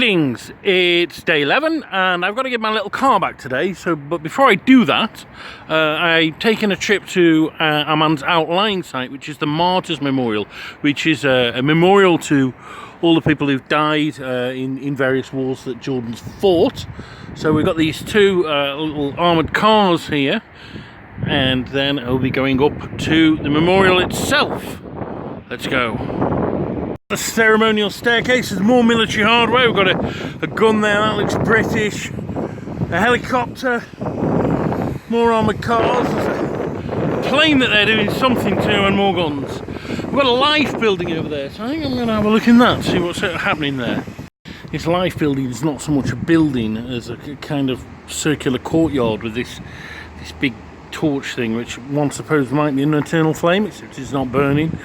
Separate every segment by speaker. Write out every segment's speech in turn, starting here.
Speaker 1: Greetings, it's day 11 and I've got to get my little car back today, but before I do that, I've taken a trip to Amman's outlying site, which is the Martyrs Memorial, which is a memorial to all the people who've died in various wars that Jordan's fought. So we've got these two little armoured cars here, and then I'll be going up to the memorial itself. Let's go. The ceremonial staircase is more military hardware. We've got a gun there, that looks British, a helicopter, more armoured cars, a plane that they're doing something to, and more guns. We've got a life building over there, so I think I'm going to have a look in that, see what's happening there. This life building is not so much a building as a kind of circular courtyard with this big torch thing, which one supposed might be an eternal flame, except it's not burning.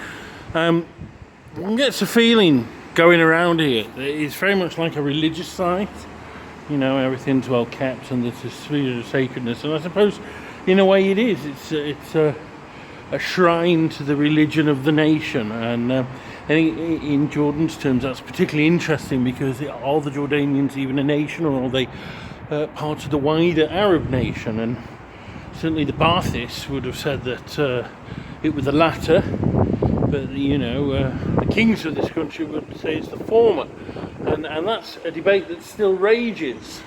Speaker 1: One gets a feeling going around here that it's very much like a religious site. You know, everything's well kept and there's a sphere of sacredness, and I suppose in a way it is. It's a shrine to the religion of the nation, and I think in Jordan's terms that's particularly interesting, because are the Jordanians even a nation, or are they part of the wider Arab nation? And certainly the Baathists would have said that it was the latter. But you know, the kings of this country would say it's the former, and that's a debate that still rages.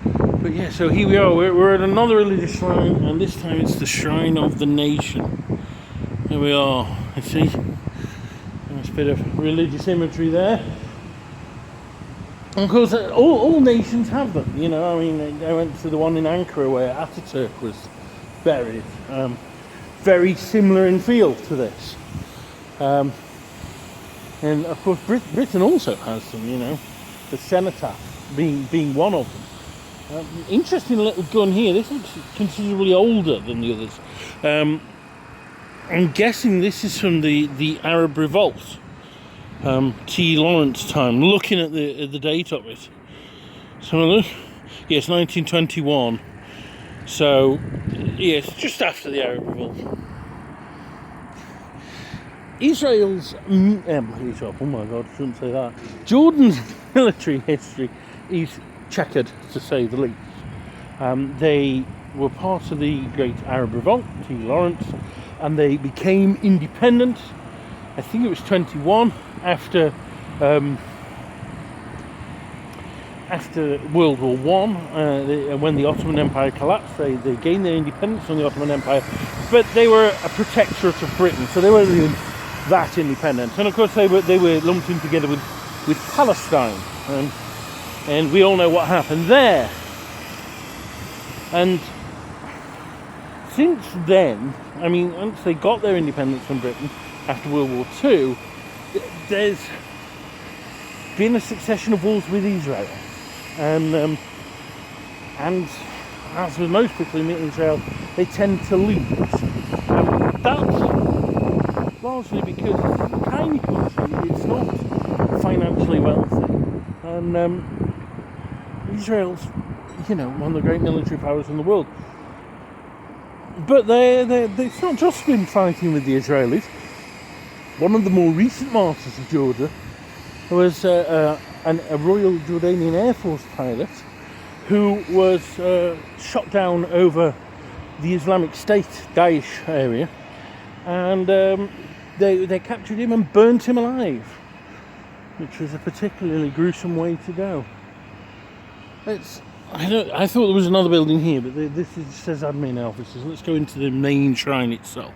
Speaker 1: But yeah, so here we are. We're at another religious shrine, and this time it's the shrine of the nation. Here we are. You see, nice bit of religious imagery there. And of course, all nations have them. You know, I mean, I went to the one in Ankara where Ataturk was buried. Very similar in feel to this. And of course Britain also has them, you know, the cenotaph being one of them. Interesting little gun here. This looks considerably older than the others. I'm guessing this is from the Arab Revolt, T. Lawrence time, looking at the date of it. So look, yes, 1921, so yes, just after the Arab Revolt. Israel, oh my god, I shouldn't say that. Jordan's military history is checkered, to say the least. They were part of the Great Arab Revolt, T. Lawrence, and they became independent, I think it was 21, after World War I, when the Ottoman Empire collapsed. They gained their independence from the Ottoman Empire, but they were a protectorate of Britain, so they weren't really that independent. And of course they were lumped in together with Palestine, and we all know what happened there. And since then, I mean, once they got their independence from Britain after World War II, there's been a succession of wars with Israel, and as with most people in Israel, they tend to lose. That's largely because it's a tiny country, it's not financially wealthy, and Israel's, you know, one of the great military powers in the world. But it's not just been fighting with the Israelis. One of the more recent martyrs of Jordan was a Royal Jordanian Air Force pilot who was shot down over the Islamic State, Daesh area, and they captured him and burnt him alive, which was a particularly gruesome way to go. I thought there was another building here, but this says admin offices. Let's go into the main shrine itself.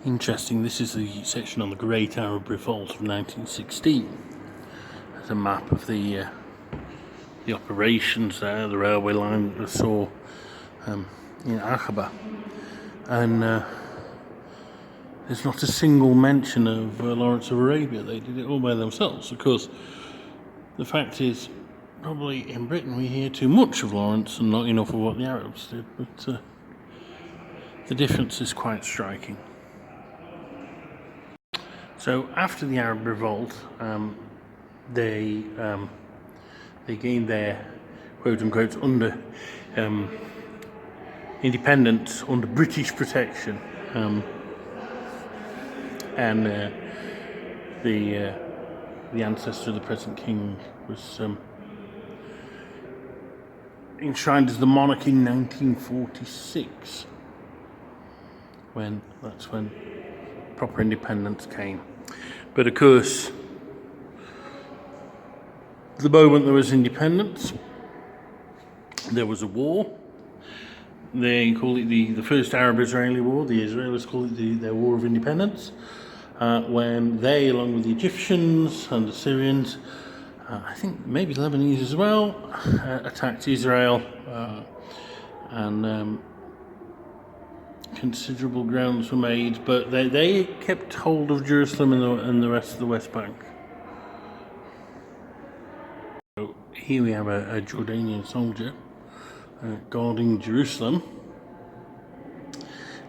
Speaker 1: Interesting, this is the section on the Great Arab Revolt of 1916. There's a map of the operations there, the railway line that I saw in Aqaba. And there's not a single mention of Lawrence of Arabia. They did it all by themselves. Of course, the fact is, probably in Britain we hear too much of Lawrence and not enough of what the Arabs did, but the difference is quite striking. So after the Arab Revolt, they gained their quote unquote under independence under British protection, and the ancestor of the present king was enshrined as the monarch in 1946. That's when proper independence came. But of course, the moment there was independence, there was a war. They call it the first Arab-Israeli War. The Israelis call it their War of Independence, when they, along with the Egyptians and the Syrians, I think maybe the Lebanese as well, attacked Israel, and considerable grounds were made, but they kept hold of Jerusalem and the rest of the West Bank. So here we have a Jordanian soldier guarding Jerusalem.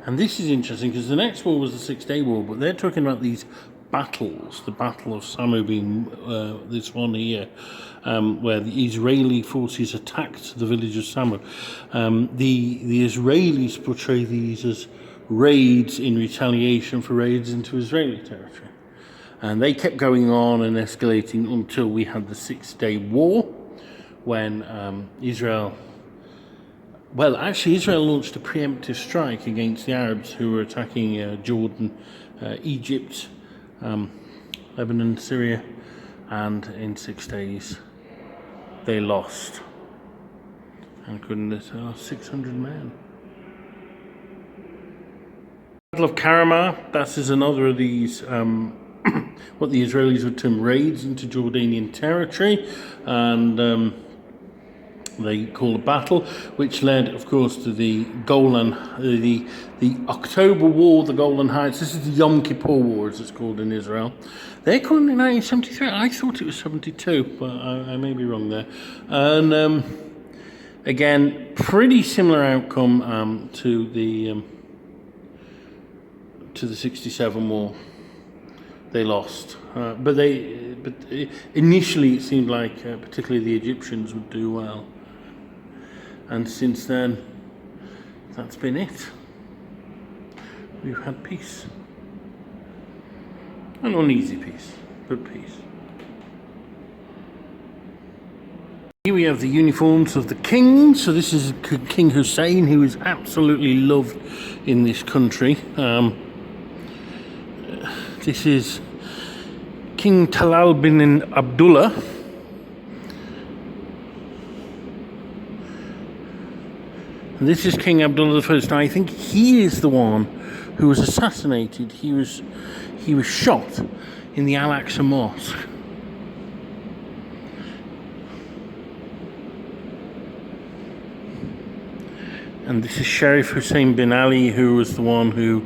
Speaker 1: And this is interesting because the next war was the 6-Day War, but they're talking about these battles. The Battle of Samu being this one here, where the Israeli forces attacked the village of Samu. The Israelis portray these as raids in retaliation for raids into Israeli territory. And they kept going on and escalating until we had the 6-Day War, when Israel launched a preemptive strike against the Arabs who were attacking Jordan, Egypt, Lebanon, Syria, and in 6 days they lost. And goodness, 600 men. Battle of Karamah, that is another of these what the Israelis would term raids into Jordanian territory, and they call a battle, which led, of course, to the Golan, the October War, the Golan Heights. This is the Yom Kippur War, as it's called in Israel. They called it in 1973. I thought it was 72, but I may be wrong there. And again, pretty similar outcome to the 67 War. They lost, but initially it seemed like particularly the Egyptians would do well. And since then, that's been it. We've had peace. An uneasy peace, but peace. Here we have the uniforms of the king. So this is King Hussein, who is absolutely loved in this country. This is King Talal bin Abdullah. And this is King Abdullah I. Now, I think he is the one who was assassinated. He was shot in the Al-Aqsa Mosque. And this is Sheriff Hussein bin Ali, who was the one who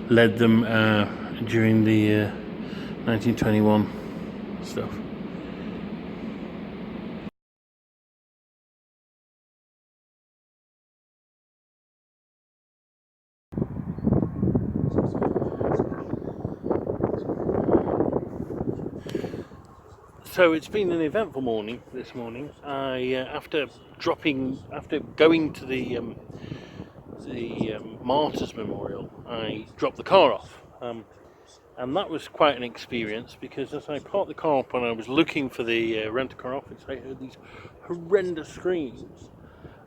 Speaker 1: led them during the 1921 stuff. So it's been an eventful morning this morning. After going to the Martyrs Memorial, I dropped the car off, and that was quite an experience, because as I parked the car up and I was looking for the rent-a-car office, I heard these horrendous screams,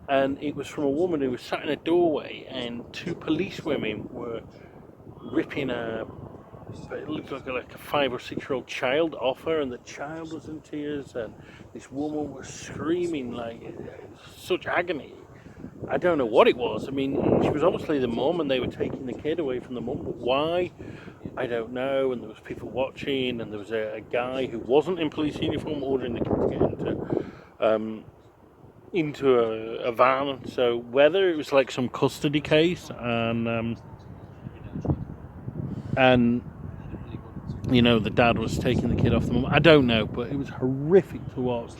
Speaker 1: and it was from a woman who was sat in a doorway, and two police women were ripping it looked like a 5 or 6 year old child off her, and the child was in tears, and this woman was screaming like such agony. I don't know what it was. I mean, she was obviously the mum, and they were taking the kid away from the mum. But why? I don't know. And there was people watching, and there was a guy who wasn't in police uniform ordering the kid to get into a van. So whether it was like some custody case, and you know, the dad was taking the kid off the mum, I don't know, but it was horrific to watch.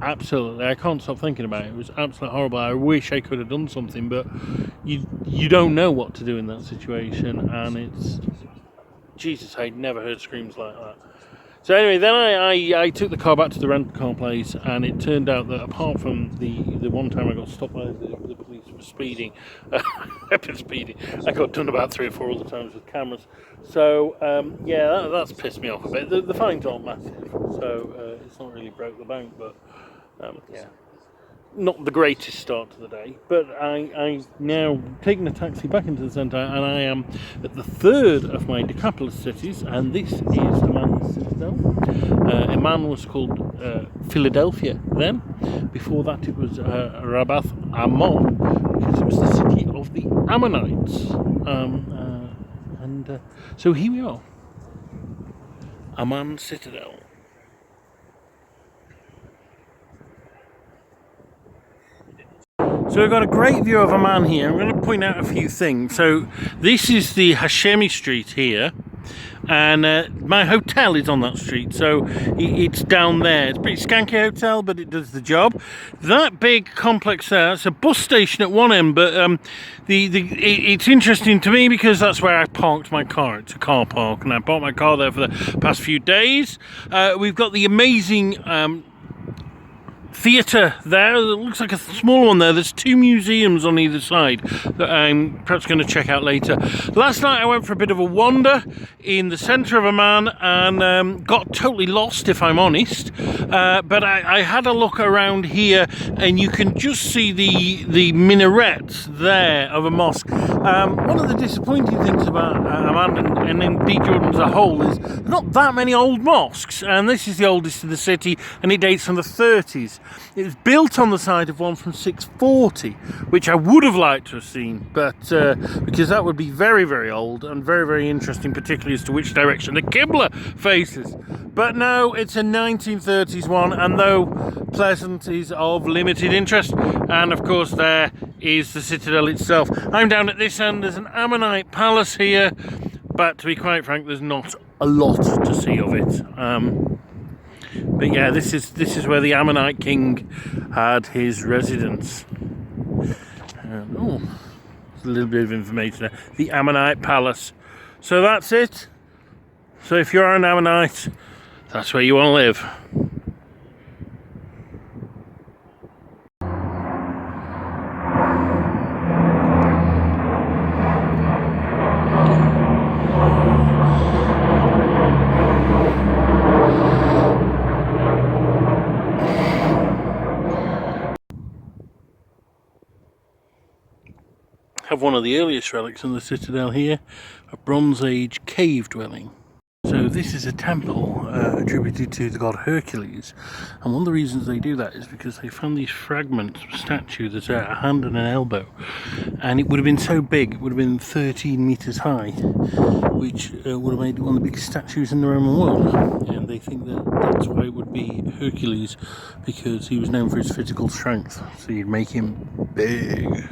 Speaker 1: Absolutely, I can't stop thinking about it. It was absolutely horrible. I wish I could have done something, but you don't know what to do in that situation, and it's Jesus. I'd never heard screams like that. So anyway, then I took the car back to the rental car place, and it turned out that apart from the one time I got stopped by the police for speeding, I've been speeding. I got done about 3 or 4 other times with cameras. So yeah, that's pissed me off a bit. The fines aren't massive, so it's not really broke the bank, but yeah. Not the greatest start to the day, but I now taken a taxi back into the centre, and I am at the third of my Decapolis cities, and this is Amman Citadel. Amman was called Philadelphia then. Before that, it was Rabath Ammon, because it was the city of the Ammonites. So here we are, Amman Citadel. So we've got a great view of Amman here. I'm going to point out a few things. So this is the Hashemi Street here, and my hotel is on that street, so it's down there. It's a pretty skanky hotel, but it does the job. That big complex there, it's a bus station at one end, but it's interesting to me because that's where I parked my car. It's a car park, and I parked my car there for the past few days. We've got the amazing theatre there. It looks like a small one there. There's 2 museums on either side that I'm perhaps going to check out later. Last night I went for a bit of a wander in the centre of Amman, and got totally lost, if I'm honest, but I had a look around here, and you can just see the minarets there of a mosque. One of the disappointing things about Amman, and indeed Jordan as a whole, is not that many old mosques, and this is the oldest in the city, and it dates from the 30s. It was built on the site of one from 640, which I would have liked to have seen, but because that would be very, very old and very, very interesting, particularly as to which direction the Qibla faces. But no, it's a 1930s one, and though pleasant, is of limited interest. And of course there is the citadel itself. I'm down at this end. There's an Ammonite palace here, but to be quite frank, there's not a lot to see of it. But yeah, this is where the Ammonite king had his residence. Oh, there's a little bit of information there. The Ammonite palace. So that's it. So if you're an Ammonite, that's where you want to live. Have one of the earliest relics in the citadel here, a Bronze Age cave dwelling. So this is a temple attributed to the god Hercules, and one of the reasons they do that is because they found these fragments of statue that's a hand and an elbow, and it would have been so big, it would have been 13 meters high, which would have made it one of the biggest statues in the Roman world. And they think that that's why it would be Hercules, because he was known for his physical strength, so you'd make him big.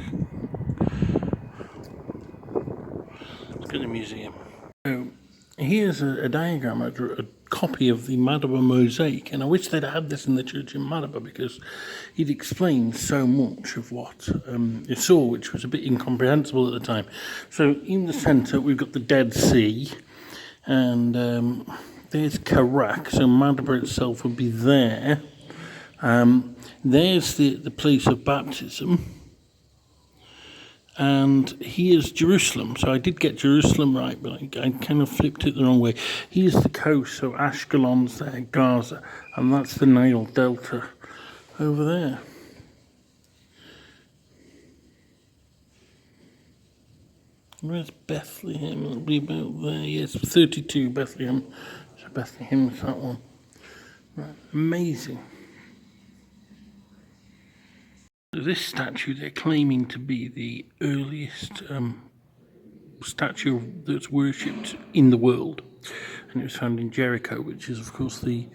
Speaker 1: Look at the museum. So here's a diagram, a copy of the Madaba mosaic, and I wish they'd had this in the church in Madaba, because it explains so much of what you saw, which was a bit incomprehensible at the time. So in the centre we've got the Dead Sea, and there's Karak, so Madaba itself would be there. There's the place of baptism. And here's Jerusalem. So I did get Jerusalem right, but I kind of flipped it the wrong way. Here's the coast, so Ashkelon's there, Gaza, and that's the Nile Delta over there. Where's Bethlehem? It'll be about there. Yes, 32 Bethlehem. So Bethlehem's that one. Right. Amazing. So this statue they're claiming to be the earliest statue that's worshipped in the world, and it was found in Jericho, which is of course the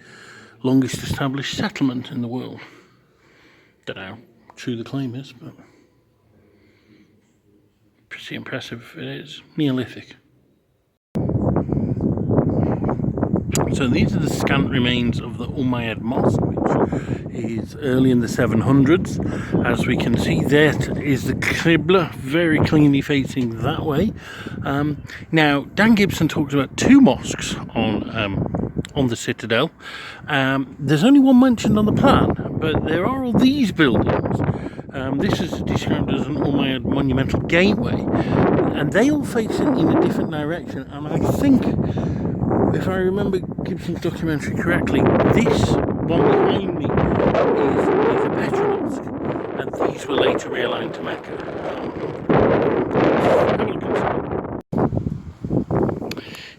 Speaker 1: longest established settlement in the world. Don't know how true the claim is, but pretty impressive if it is. Neolithic. So these are the scant remains of the Umayyad Mosque, which is early in the 700s. As we can see, that is the Qibla, very cleanly facing that way. Now, Dan Gibson talks about two mosques on the citadel. There's only one mentioned on the plan, but there are all these buildings. This is described as an Umayyad monumental gateway, and they all face in a different direction. And I think, if I remember Gibson's documentary correctly, this one behind me is a Petra mosque, and these were later realigned to Mecca. Have a look inside.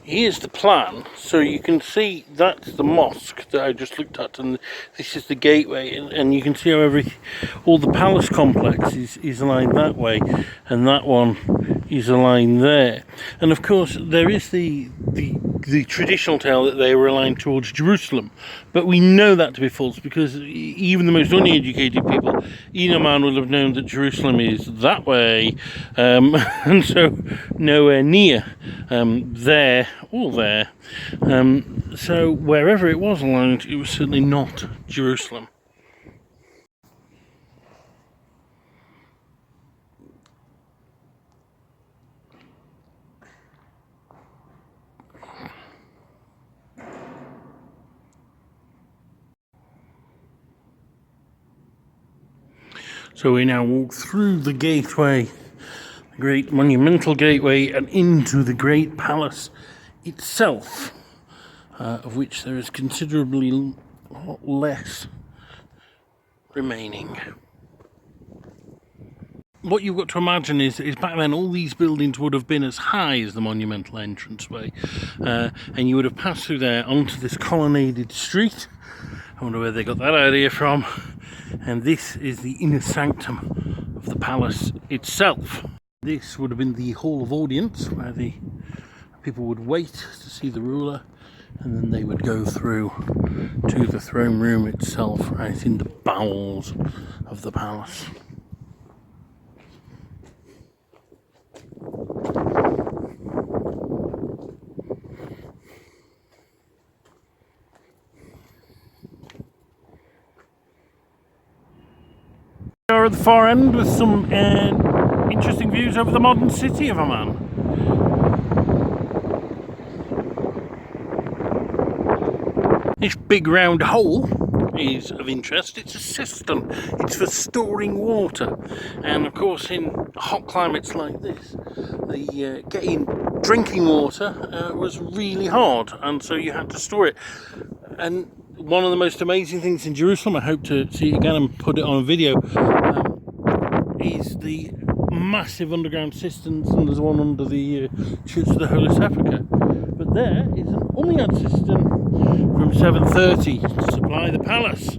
Speaker 1: Here's the plan, so you can see that's the mosque that I just looked at, and this is the gateway, and you can see how all the palace complex is aligned that way, and that one is aligned there. And of course there is the traditional tale that they were aligned towards Jerusalem, but we know that to be false, because even the most uneducated people in Amman will have known that Jerusalem is that way, and so nowhere near there or there. So wherever it was aligned, it was certainly not Jerusalem. So we now walk through the gateway, the great monumental gateway, and into the great palace itself, of which there is considerably less remaining. What you've got to imagine is back then all these buildings would have been as high as the monumental entranceway, and you would have passed through there onto this colonnaded street. I wonder where they got that idea from. And this is the inner sanctum of the palace itself. This would have been the hall of audience, where the people would wait to see the ruler, and then they would go through to the throne room itself, right in the bowels of the palace. We are at the far end with some interesting views over the modern city of Amman. This big round hole is of interest. It's a cistern. It's for storing water, and of course in hot climates like this, the getting drinking water was really hard, and so you had to store it. And one of the most amazing things in Jerusalem, I hope to see it again and put it on a video, is the massive underground cisterns, and there's one under the Church of the Holy Sepulchre. But there is an Umayyad cistern from 730 to supply the palace.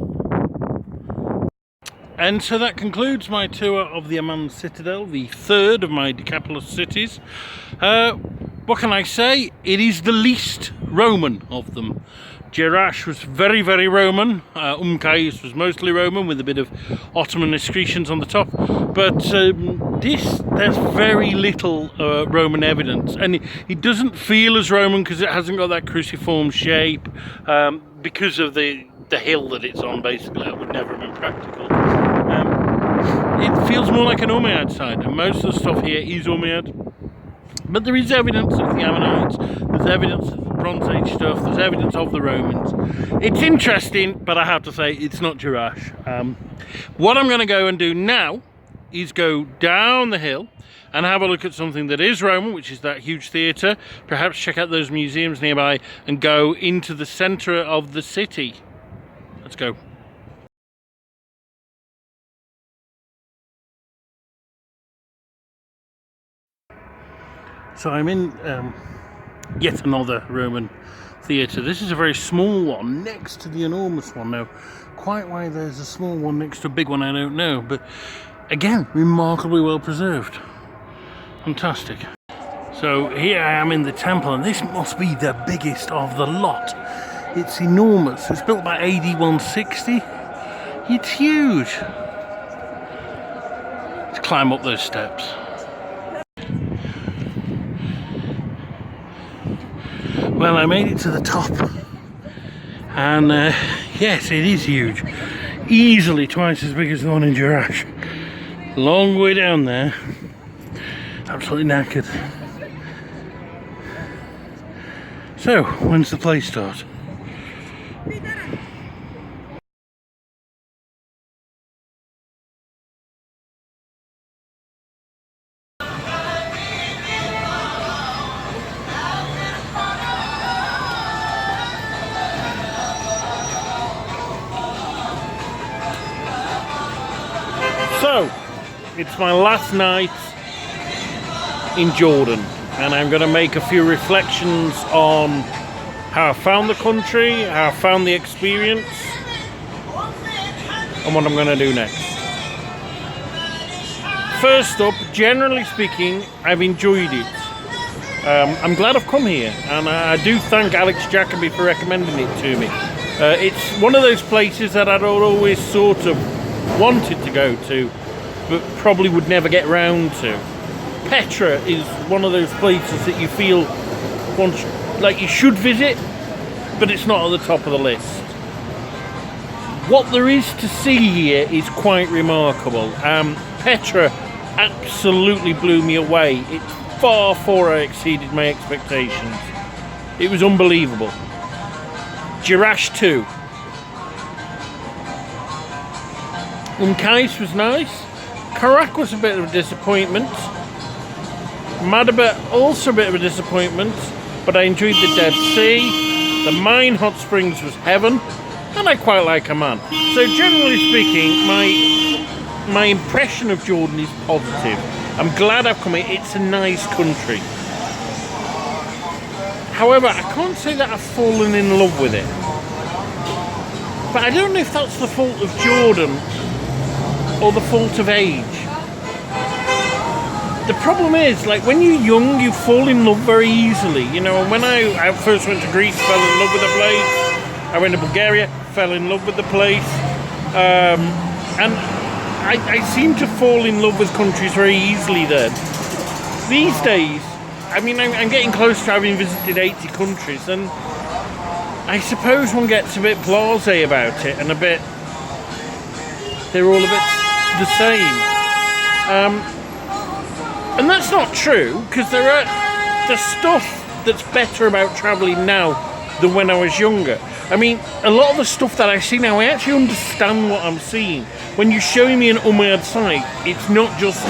Speaker 1: And so that concludes my tour of the Amman Citadel, the third of my Decapolis cities. What can I say? It is the least Roman of them. Jerash was very, very Roman. Qais was mostly Roman, with a bit of Ottoman excretions on the top. But there's very little Roman evidence, and it doesn't feel as Roman because it hasn't got that cruciform shape, because of the hill that it's on. Basically, that would never have been practical. It feels more like an Umayyad site, and most of the stuff here is Umayyad. But there is evidence of the Ammonites, there's evidence of the Bronze Age stuff, there's evidence of the Romans. It's interesting, but I have to say it's not Jerash. What I'm going to go and do now is go down the hill and have a look at something that is Roman, which is that huge theatre, perhaps check out those museums nearby, and go into the centre of the city. Let's go. So I'm in Yet another Roman theatre. This is a very small one next to the enormous one. Now, quite why there's a small one next to a big one, I don't know. But again, remarkably well preserved. Fantastic. So here I am in the temple, and this must be the biggest of the lot. It's enormous. It's built by AD 160. It's huge. Let's climb up those steps. Well, I made it to the top, and yes, it is huge. Easily twice as big as the one in Jerash. Long way down there. Absolutely knackered. So, when's the play start? So, it's my last night in Jordan, and I'm going to make a few reflections on how I found the country, how I found the experience, and what I'm going to do next. First up, generally speaking, I've enjoyed it. I'm glad I've come here, and I do thank Alex Jacobi for recommending it to me. It's one of those places that I'd always sort of wanted to go to, but probably would never get round to. Petra is one of those places that you feel like you should visit, but it's not at the top of the list. What there is to see here is quite remarkable. Petra absolutely blew me away. It far exceeded my expectations. It was unbelievable. Jerash too. Kais was nice. Karak was a bit of a disappointment. Madaba also a bit of a disappointment, but I enjoyed the Dead Sea. The Mine Hot Springs was heaven, and I quite like Amman. So generally speaking, my impression of Jordan is positive. I'm glad I've come here. It's a nice country. However, I can't say that I've fallen in love with it. But I don't know if that's the fault of Jordan or the fault of age. The problem is, like, when you're young, you fall in love very easily. You know, and when I first went to Greece, fell in love with the place. I went to Bulgaria, fell in love with the place. And I seem to fall in love with countries very easily then. These days, I mean, I'm getting close to having visited 80 countries, and I suppose one gets a bit blasé about it, and they're all a bit the same. And that's not true, because there's stuff that's better about travelling now than when I was younger. I mean, a lot of the stuff that I see now, I actually understand what I'm seeing. When you're showing me an Umayyad site, it's not just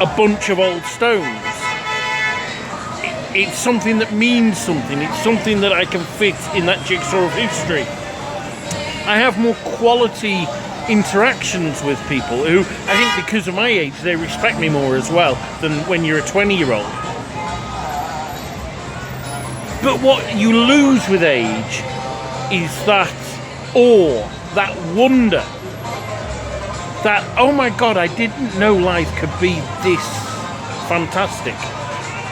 Speaker 1: a bunch of old stones. It's something that means something. It's something that I can fit in that jigsaw of history. I have more quality interactions with people who, I think because of my age, they respect me more as well than when you're a 20-year-old. But what you lose with age is that awe, that wonder, that, oh my God, I didn't know life could be this fantastic.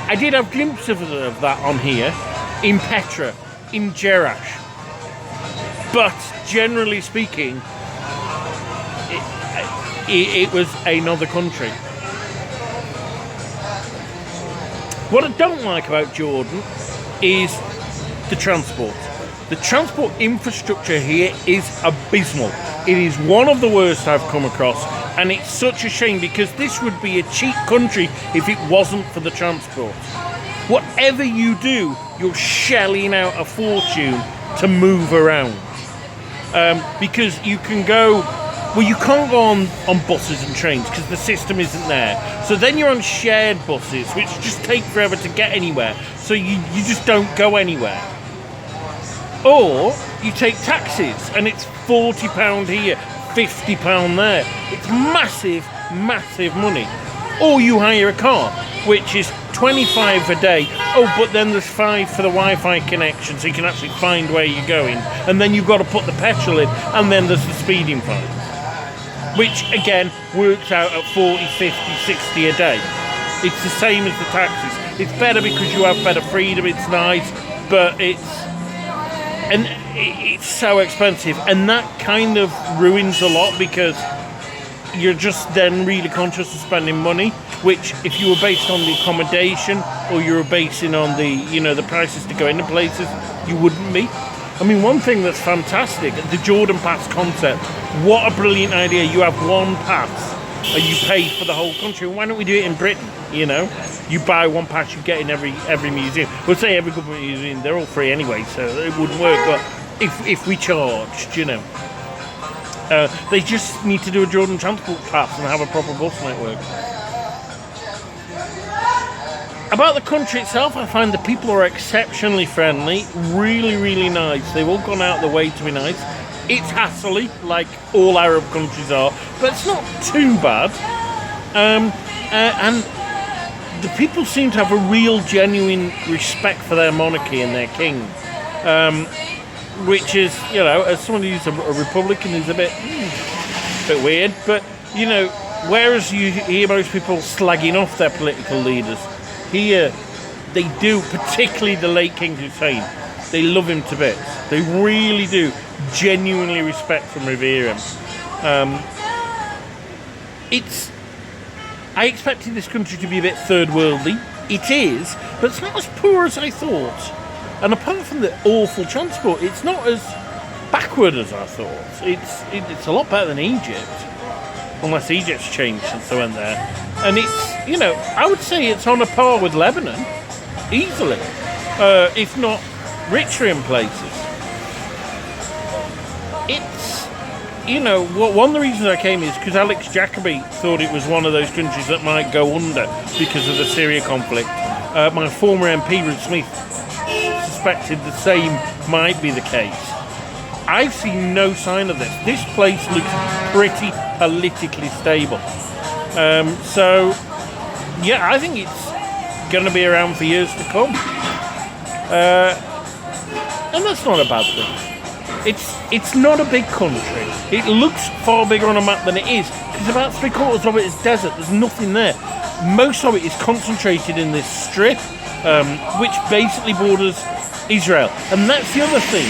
Speaker 1: I did have glimpses of that on here, in Petra, in Jerash. But generally speaking, it was another country. What I don't like about Jordan is the transport. The transport infrastructure here is abysmal. It is one of the worst I've come across, and it's such a shame because this would be a cheap country if it wasn't for the transport. Whatever you do, you're shelling out a fortune to move around. Because you can go, well, you can't go on buses and trains because the system isn't there. So then you're on shared buses, which just take forever to get anywhere. So you just don't go anywhere. Or you take taxis, and it's £40 here, £50 there. It's massive, massive money. Or you hire a car. which is 25 a day. Oh, but then there's 5 for the Wi-Fi connection, so you can actually find where you're going. And then you've got to put the petrol in, and then there's the speeding fine, which again works out at 40, 50, 60 a day. It's the same as the taxis. It's better because you have better freedom, it's nice, but it's so expensive, and that kind of ruins a lot because you're just then really conscious of spending money, which if you were based on the accommodation or you were basing on the, the prices to go into places, you wouldn't be. I mean, one thing that's fantastic, the Jordan Pass concept. What a brilliant idea. You have one pass and you pay for the whole country. Why don't we do it in Britain? You buy one pass, you get in every museum. We'll say every government museum, they're all free anyway, so it wouldn't work. But if we charged, they just need to do a Jordan Transport Pass and have a proper bus network. About the country itself, I find the people are exceptionally friendly, really, really nice. They've all gone out of the way to be nice. It's hassly, like all Arab countries are, but it's not too bad. And the people seem to have a real, genuine respect for their monarchy and their king, which is, as somebody who's a Republican, is a bit weird. But whereas you hear most people slagging off their political leaders, here they do, particularly the late King Hussein. They love him to bits. They really do genuinely respect and revere him. I expected this country to be a bit third worldly. It is, but it's not as poor as I thought. And apart from the awful transport, it's not as backward as I thought. It's a lot better than Egypt, unless Egypt's changed since I went there. And it's, I would say it's on a par with Lebanon, easily, if not richer in places. It's, one of the reasons I came is because Alex Jacobi thought it was one of those countries that might go under because of the Syria conflict. My former MP, Ruth Smith, suspected the same might be the case. I've seen no sign of this. This place looks pretty politically stable. So, yeah, I think it's going to be around for years to come. And that's not a bad thing. It's not a big country. It looks far bigger on a map than it is, because about 3/4 of it is desert. There's nothing there. Most of it is concentrated in this strip, which basically borders Israel. And that's the other thing.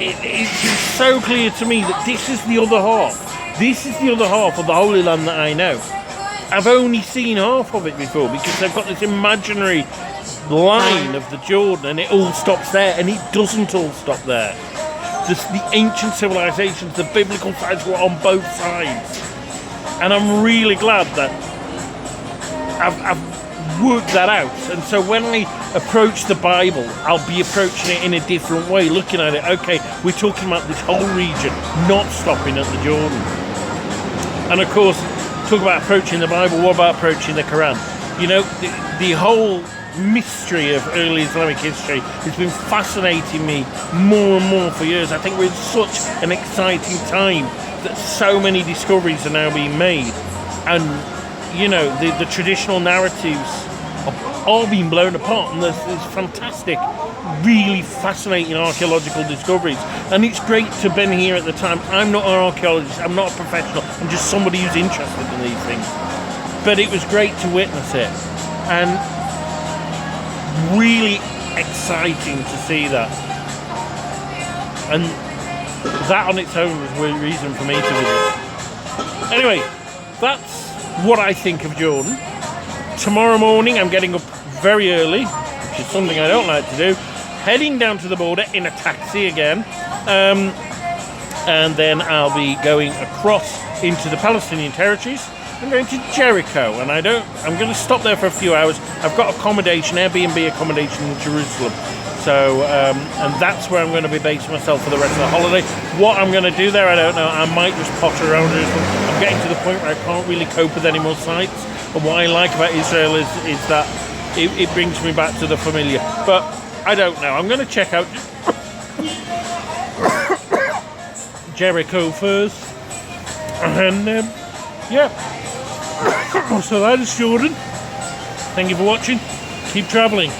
Speaker 1: It's so clear to me that this is the other half. This is the other half of the Holy Land that I know. I've only seen half of it before because they've got this imaginary line of the Jordan and it all stops there, and it doesn't all stop there. The ancient civilizations, the biblical sites were on both sides. And I'm really glad that I've worked that out. And so when I approach the Bible, I'll be approaching it in a different way, looking at it, okay, we're talking about this whole region, not stopping at the Jordan. And of course, talk about approaching the Bible, what about approaching the Quran? The whole mystery of early Islamic history has been fascinating me more and more for years. I think we're in such an exciting time that so many discoveries are now being made, and the traditional narratives are being blown apart, and there's fantastic, really fascinating archaeological discoveries. And it's great to have been here at the time. I'm not an archaeologist, I'm not a professional, I'm just somebody who's interested in these things, but it was great to witness it, and really exciting to see that. And that on its own was a reason for me to visit. Anyway, that's what I think of Jordan. Tomorrow morning I'm getting up very early, which is something I don't like to do, heading down to the border in a taxi again, and then I'll be going across into the Palestinian territories. I'm going to Jericho, and I'm going to stop there for a few hours. I've got accommodation, Airbnb accommodation in Jerusalem. So, and that's where I'm going to be basing myself for the rest of the holiday. What I'm going to do there, I don't know. I might just potter around Jerusalem. I'm getting to the point where I can't really cope with any more sites. And what I like about Israel is that it brings me back to the familiar. But I don't know. I'm going to check out Jericho first. And, yeah. So that is Jordan. Thank you for watching. Keep travelling.